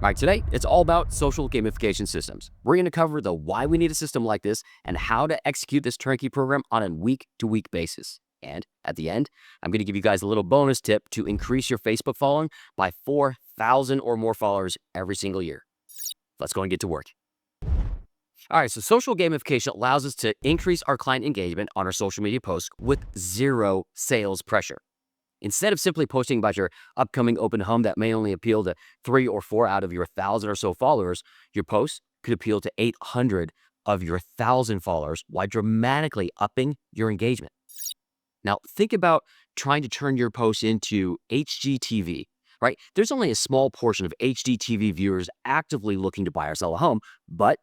All right, today it's all about social gamification systems. We're going to cover the why we need a system like this and how to execute this turnkey program on a week-to-week basis. And at the end, I'm going to give you guys a little bonus tip to increase your Facebook following by 4,000 or more followers every single year. Let's go and get to work. All right, so social gamification allows us to increase our client engagement on our social media posts with zero sales pressure. Instead of simply posting about your upcoming open home that may only appeal to 3 or 4 out of your 1,000 or so followers, your post could appeal to 800 of your 1,000 followers while dramatically upping your engagement. Now, think about trying to turn your post into HGTV, right? There's only a small portion of HGTV viewers actively looking to buy or sell a home, but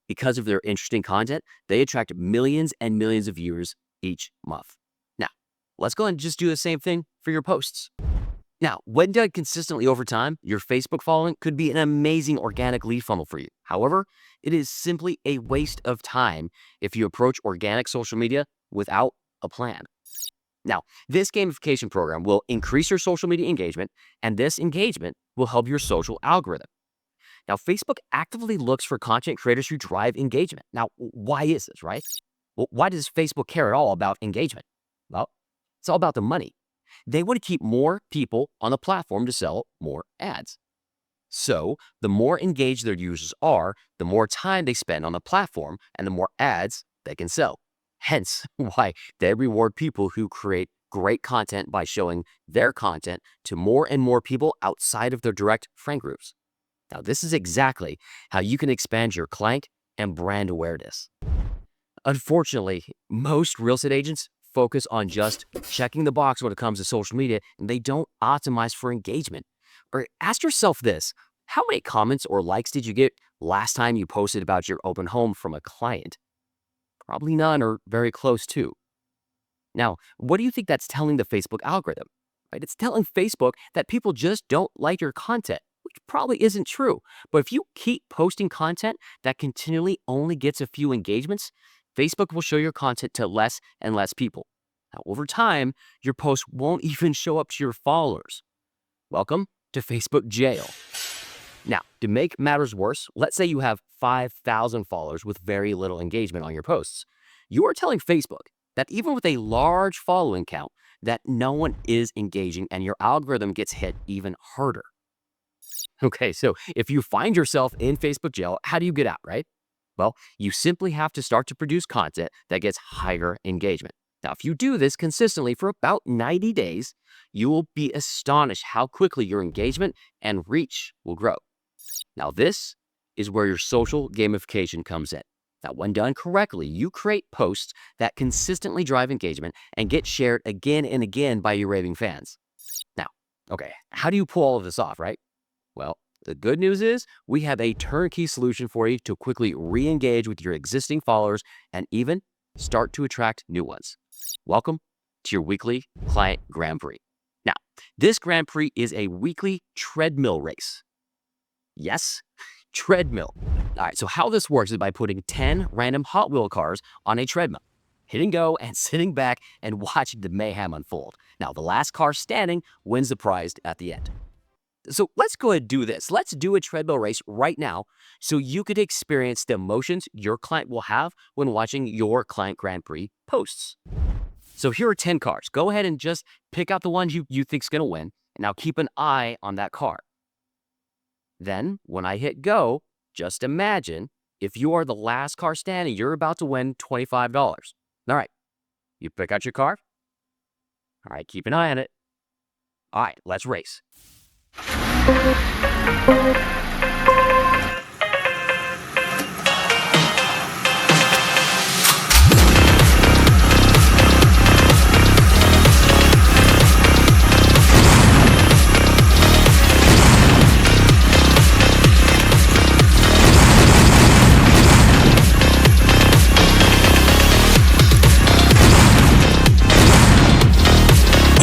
because of their interesting content, they attract millions and millions of viewers each month. Now, let's go and just do the same thing for your posts. Now, when done consistently over time, your Facebook following could be an amazing organic lead funnel for you. However, it is simply a waste of time if you approach organic social media without a plan. Now, this gamification program will increase your social media engagement, and this engagement will help your social algorithm. Now, Facebook actively looks for content creators who drive engagement. Now, why is this, right? Well, why does Facebook care at all about engagement? Well, it's all about the money. They want to keep more people on the platform to sell more ads. So, the more engaged their users are, the more time they spend on the platform and the more ads they can sell. Hence, why they reward people who create great content by showing their content to more and more people outside of their direct friend groups. Now, this is exactly how you can expand your client and brand awareness. Unfortunately, most real estate agents focus on just checking the box when it comes to social media, and they don't optimize for engagement. Or ask yourself this: how many comments or likes did you get last time you posted about your open home from a client? Probably none, or very close to. Now, what do you think that's telling the Facebook algorithm? Right? It's telling Facebook that people just don't like your content, which probably isn't true. But if you keep posting content that continually only gets a few engagements, Facebook will show your content to less and less people. Now, over time, your post won't even show up to your followers. Welcome to Facebook jail. Now, to make matters worse, let's say you have 5,000 followers with very little engagement on your posts. You are telling Facebook that even with a large following count, that no one is engaging and your algorithm gets hit even harder. Okay, so if you find yourself in Facebook jail, how do you get out, right? Well, you simply have to start to produce content that gets higher engagement. Now, if you do this consistently for about 90 days, you will be astonished how quickly your engagement and reach will grow. Now, this is where your social gamification comes in. Now, when done correctly, you create posts that consistently drive engagement and get shared again and again by your raving fans. Now, okay, how do you pull all of this off, right? Well, the good news is we have a turnkey solution for you to quickly re-engage with your existing followers and even start to attract new ones. Welcome to your weekly client Grand Prix. Now, this Grand Prix is a weekly treadmill race. Yes, treadmill. All right, so how this works is by putting 10 random Hot Wheel cars on a treadmill, hitting go and sitting back and watching the mayhem unfold. Now, the last car standing wins the prize at the end. So let's go ahead and do this. Let's do a treadmill race right now so you could experience the emotions your client will have when watching your client Grand Prix posts. So here are 10 cars. Go ahead and just pick out the one you think is going to win. And now keep an eye on that car. Then when I hit go, just imagine if you are the last car standing, you're about to win $25. All right, you pick out your car. All right, keep an eye on it. All right, let's race.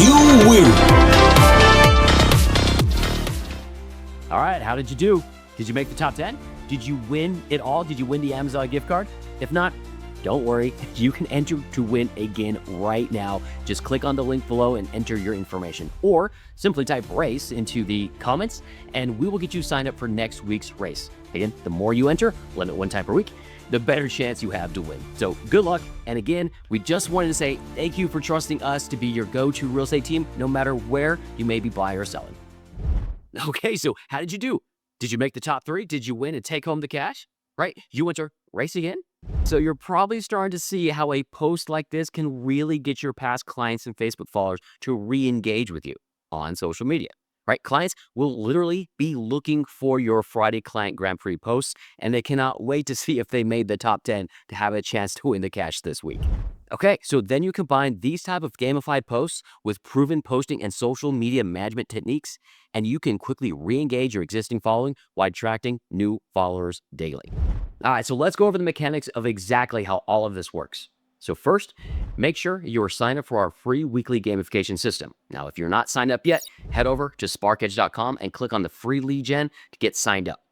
You win. All right, how did you do? Did you make the top 10? Did you win it all? Did you win the Amazon gift card? If not, Don't worry, you can enter to win again right now. Just click on the link below and enter your information, or simply type race into the comments and we will get you signed up for next week's race. Again, the more you enter, limit one time per week, the better chance you have to win. So good luck. And again, we just wanted to say thank you for trusting us to be your go-to real estate team, no matter where you may be buying or selling. Okay, so how did you do? Did you make the top 3? Did you win and take home the cash? Right? You enter race again? So you're probably starting to see how a post like this can really get your past clients and Facebook followers to re-engage with you on social media. Right? Clients will literally be looking for your Friday Client Grand Prix posts, and they cannot wait to see if they made the top 10 to have a chance to win the cash this week. Okay, so then you combine these type of gamified posts with proven posting and social media management techniques, and you can quickly re-engage your existing following while attracting new followers daily. All right, so let's go over the mechanics of exactly how all of this works. So first, make sure you are signed up for our free weekly gamification system. Now, if you're not signed up yet, head over to sparkedge.com and click on the free lead gen to get signed up.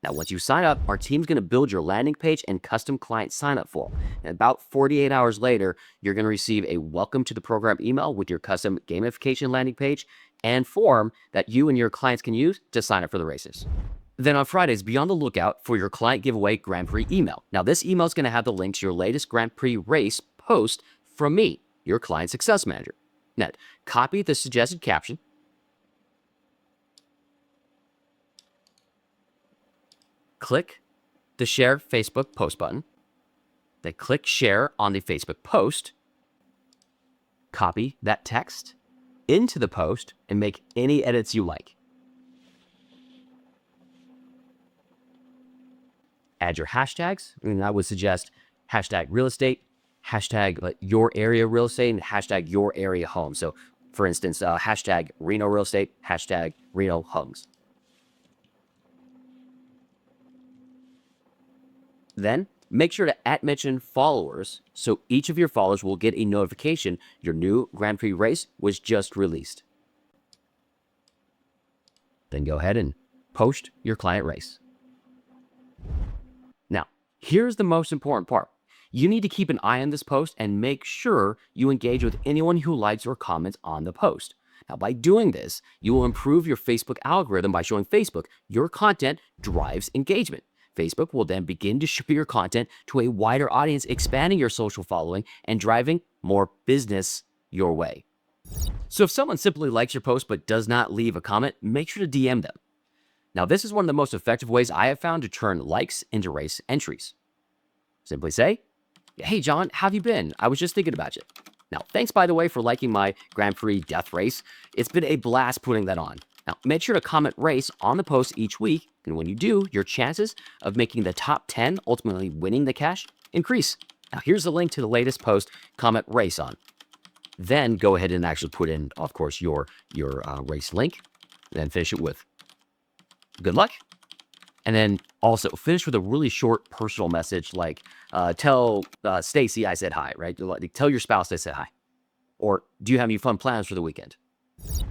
Now, once you sign up, our team's going to build your landing page and custom client sign-up form. And about 48 hours later, you're going to receive a welcome to the program email with your custom gamification landing page and form that you and your clients can use to sign up for the races. Then on Fridays, be on the lookout for your client giveaway Grand Prix email. Now, this email is going to have the link to your latest Grand Prix race post from me, your client success manager. Now, copy the suggested caption, click the share Facebook post button, then click share on the Facebook post, copy that text into the post, and make any edits you like. Add your hashtags. I would suggest hashtag real estate, hashtag your area real estate, and hashtag your area home. So for instance, hashtag Reno real estate, hashtag Reno homes. Then make sure to @mention followers so each of your followers will get a notification your new Grand Prix race was just released. Then go ahead and post your client race. Now, here's the most important part. You need to keep an eye on this post and make sure you engage with anyone who likes or comments on the post. Now, by doing this, you will improve your Facebook algorithm by showing Facebook your content drives engagement. Facebook will then begin to show your content to a wider audience, expanding your social following and driving more business your way. So if someone simply likes your post but does not leave a comment, make sure to DM them. Now, this is one of the most effective ways I have found to turn likes into race entries. Simply say, "Hey, John, how have you been? I was just thinking about you." Now, thanks, by the way, for liking my Grand Prix death race. It's been a blast putting that on. Now, make sure to comment race on the post each week, and when you do, your chances of making the top 10, ultimately winning the cash, increase. Now, here's the link to the latest post, comment race on. Then go ahead and actually put in, of course, your race link, and then finish it with good luck. And then also finish with a really short personal message like, tell Stacy I said hi, right? Like, tell your spouse I said hi. Or do you have any fun plans for the weekend?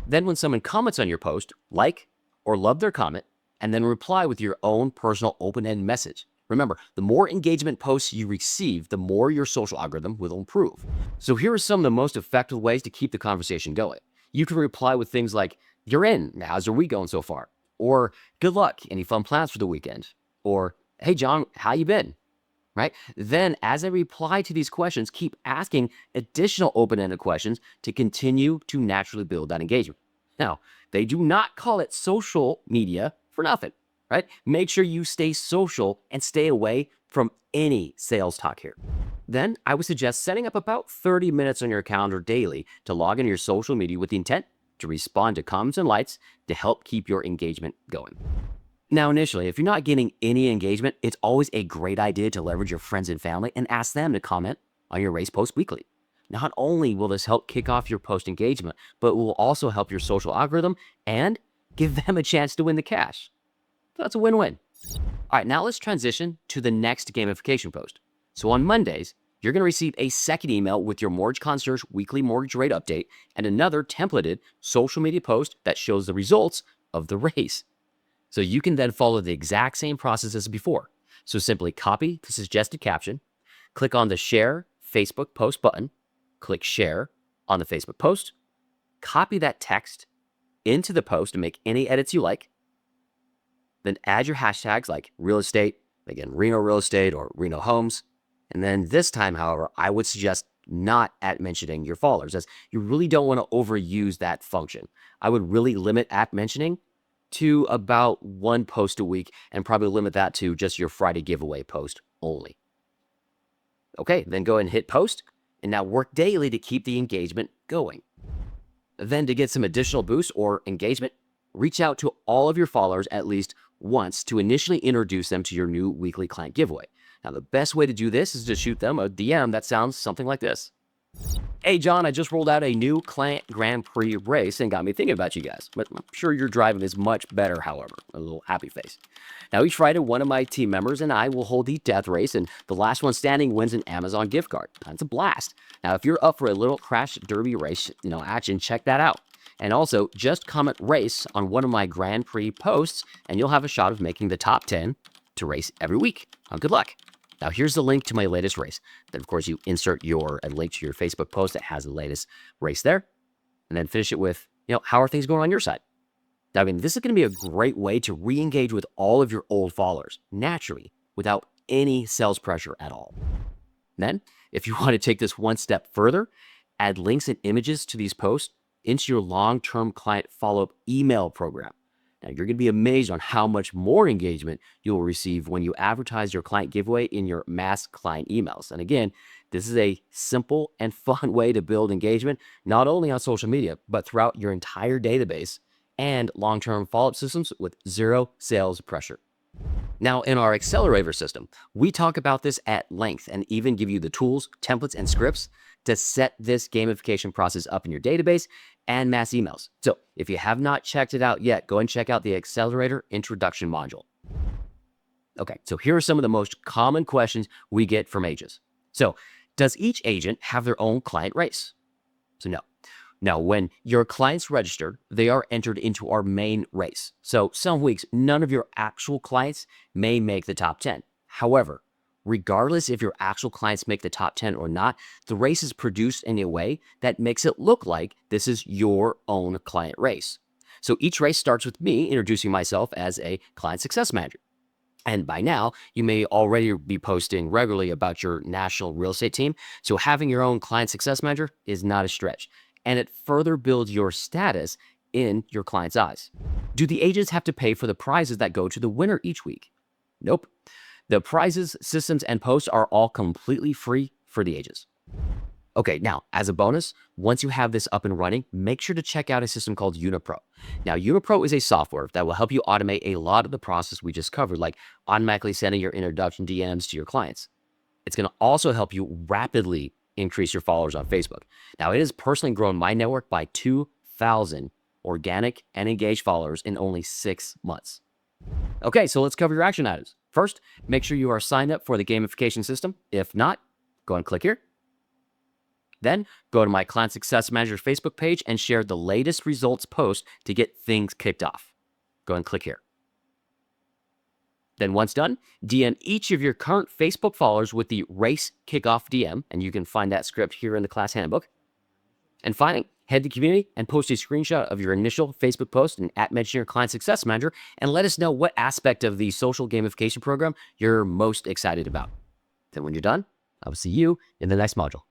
Then when someone comments on your post, like or love their comment, and then reply with your own personal open-ended message. Remember, the more engagement posts you receive, the more your social algorithm will improve. So here are some of the most effective ways to keep the conversation going. You can reply with things like, "You're in, how's your week going so far?" Or, "Good luck, any fun plans for the weekend?" Or, "Hey John, how you been?" Right? Then as I reply to these questions, keep asking additional open-ended questions to continue to naturally build that engagement. Now, they do not call it social media for nothing, right? Make sure you stay social and stay away from any sales talk here. Then I would suggest setting up about 30 minutes on your calendar daily to log into your social media with the intent to respond to comments and likes to help keep your engagement going. Now, initially, if you're not getting any engagement, it's always a great idea to leverage your friends and family and ask them to comment on your race post weekly. Not only will this help kick off your post engagement, but it will also help your social algorithm and give them a chance to win the cash. So that's a win-win. All right, now let's transition to the next gamification post. So on Mondays, you're going to receive a second email with your Mortgage Concierge weekly mortgage rate update and another templated social media post that shows the results of the race. So you can then follow the exact same process as before. So simply copy the suggested caption, click on the Share Facebook Post button, click Share on the Facebook post, copy that text into the post and make any edits you like. Then add your hashtags like real estate, again, Reno real estate or Reno homes. And then this time, however, I would suggest not at mentioning your followers, as you really don't want to overuse that function. I would really limit at mentioning to about 1 post a week and probably limit that to just your Friday giveaway post only. Okay, then go ahead and hit post, and now work daily to keep the engagement going. Then to get some additional boost or engagement, reach out to all of your followers at least once to initially introduce them to your new weekly client giveaway. Now, the best way to do this is to shoot them a DM that sounds something like this. Hey, John, I just rolled out a new client Grand Prix race and got me thinking about you guys. But I'm sure your driving is much better, however. A little happy face. Now, each Friday, one of my team members and I will hold the death race, and the last one standing wins an Amazon gift card. That's a blast. Now, if you're up for a little crash derby race, action, check that out. And also, just comment race on one of my Grand Prix posts, and you'll have a shot of making the top 10 to race every week. Good luck. Now, here's the link to my latest race. Then, of course, you insert a link to your Facebook post that has the latest race there, and then finish it with, how are things going on your side? Now, this is going to be a great way to re-engage with all of your old followers, naturally, without any sales pressure at all. Then, if you want to take this one step further, add links and images to these posts into your long-term client follow-up email program. Now, you're going to be amazed on how much more engagement you'll receive when you advertise your client giveaway in your mass client emails. And again, this is a simple and fun way to build engagement, not only on social media, but throughout your entire database and long-term follow-up systems with zero sales pressure. Now, in our accelerator system, we talk about this at length and even give you the tools, templates, and scripts to set this gamification process up in your database and mass emails. So if you have not checked it out yet, go and check out the Accelerator Introduction module. Okay, so here are some of the most common questions we get from agents. So, does each agent have their own client race? So no. Now, when your clients register, they are entered into our main race. So some weeks, none of your actual clients may make the top 10. However, regardless if your actual clients make the top 10 or not, the race is produced in a way that makes it look like this is your own client race. So each race starts with me introducing myself as a client success manager. And by now, you may already be posting regularly about your national real estate team. So having your own client success manager is not a stretch. And it further builds your status in your client's eyes. Do the agents have to pay for the prizes that go to the winner each week? Nope. The prizes, systems, and posts are all completely free for the agents. Okay, now, as a bonus, once you have this up and running, make sure to check out a system called Unipro. Now, Unipro is a software that will help you automate a lot of the process we just covered, like automatically sending your introduction DMs to your clients. It's going to also help you rapidly increase your followers on Facebook. Now, it has personally grown my network by 2,000 organic and engaged followers in only 6 months. Okay, so let's cover your action items. First, make sure you are signed up for the gamification system. If not, go and click here. Then, go to my Client Success Manager Facebook page and share the latest results post to get things kicked off. Go and click here. Then once done, DM each of your current Facebook followers with the Race Kickoff DM, and you can find that script here in the class handbook. And finally, head to community and post a screenshot of your initial Facebook post and @mention your Client Success Manager, and let us know what aspect of the social gamification program you're most excited about. Then when you're done, I will see you in the next module.